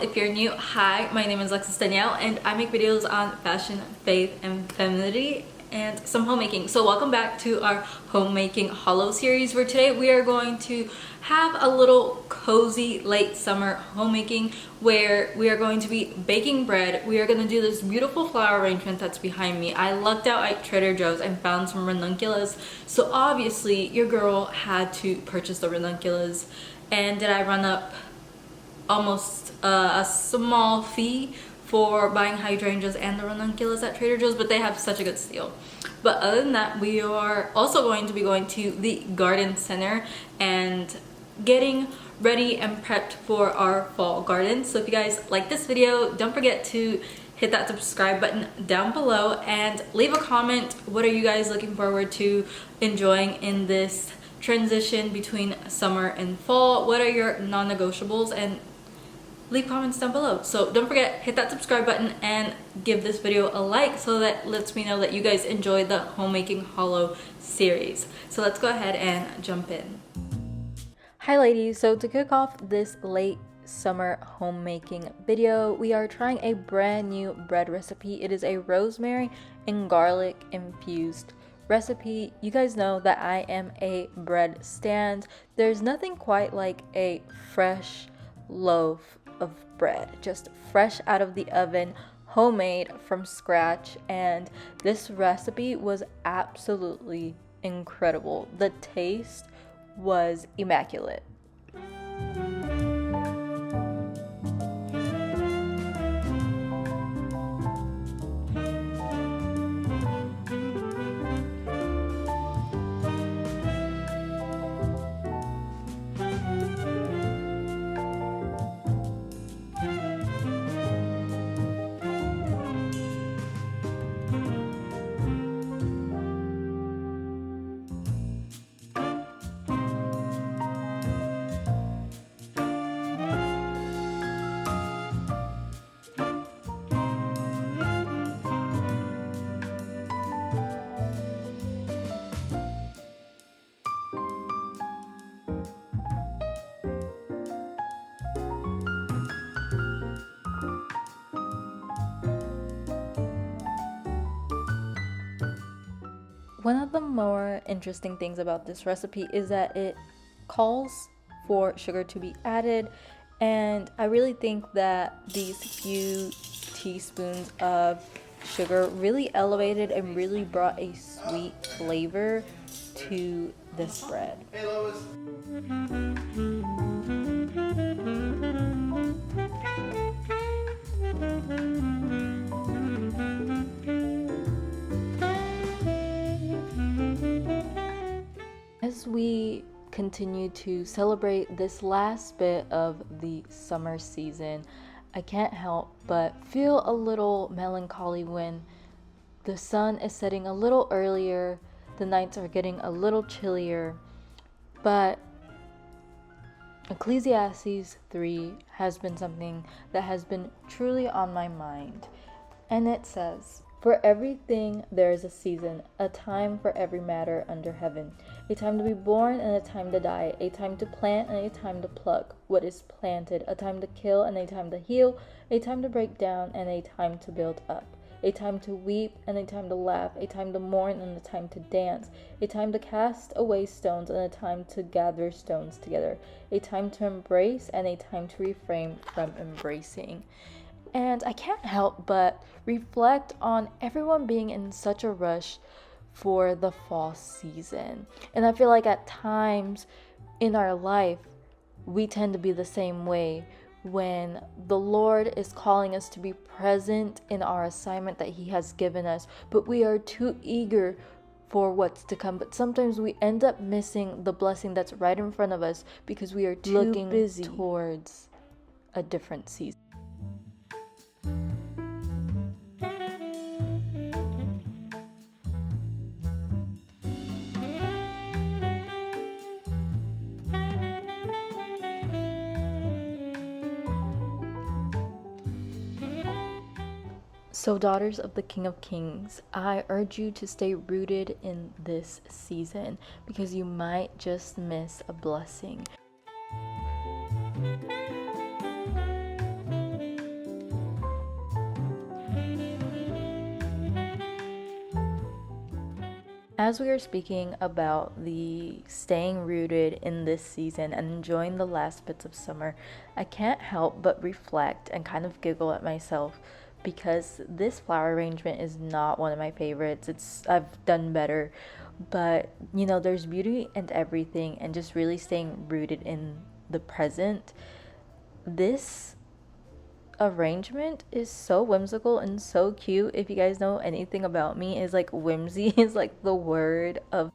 If you're new, hi, my name is Alexis Danielle and I make videos on fashion, faith, and femininity and some homemaking. So welcome back to our homemaking holo series, where today we are going to have a little cozy late summer homemaking where we are going to be baking bread. We are going to do this beautiful flower arrangement that's behind me. I lucked out at Trader Joe's and found some ranunculus, so obviously your girl had to purchase the ranunculus. And did I run up almost a small fee for buying hydrangeas and the ranunculus at Trader Joe's, but they have such a good steal. But other than that, we are also going to be going to the garden center and getting ready and prepped for our fall garden. So if you guys like this video, don't forget to hit that subscribe button down below and leave a comment. What are you guys looking forward to enjoying in this transition between summer and fall? What are your non-negotiables? And leave comments down below. So don't forget, hit that subscribe button and give this video a like, so that lets me know that you guys enjoyed the homemaking holo series. So let's go ahead and jump in. Hi ladies, so to kick off this late summer homemaking video, we are trying a brand new bread recipe. It is a rosemary and garlic infused recipe. You guys know that I am a bread stand. There's nothing quite like a fresh loaf of bread, just fresh out of the oven, homemade from scratch. And this recipe was absolutely incredible. The taste was immaculate. One of the more interesting things about this recipe is that it calls for sugar to be added, and I really think that these few teaspoons of sugar really elevated and really brought a sweet flavor to this bread. Hey Lois. As we continue to celebrate this last bit of the summer season, I can't help but feel a little melancholy when the sun is setting a little earlier, the nights are getting a little chillier, but Ecclesiastes 3 has been something that has been truly on my mind. And it says, "For everything there is a season, a time for every matter under heaven, a time to be born and a time to die, a time to plant and a time to pluck what is planted, a time to kill and a time to heal, a time to break down and a time to build up, a time to weep and a time to laugh, a time to mourn and a time to dance, a time to cast away stones and a time to gather stones together, a time to embrace and a time to refrain from embracing." And I can't help but reflect on everyone being in such a rush for the fall season. And I feel like at times in our life, we tend to be the same way when the Lord is calling us to be present in our assignment that He has given us, but we are too eager for what's to come. But sometimes we end up missing the blessing that's right in front of us because we are too looking busy towards a different season. So daughters of the King of Kings, I urge you to stay rooted in this season because you might just miss a blessing. As we are speaking about the staying rooted in this season and enjoying the last bits of summer, I can't help but reflect and kind of giggle at myself because this flower arrangement is not one of my favorites. I've done better, but there's beauty and everything and just really staying rooted in the present. This arrangement is so whimsical and so cute. If you guys know anything about me, is like whimsy is like the word of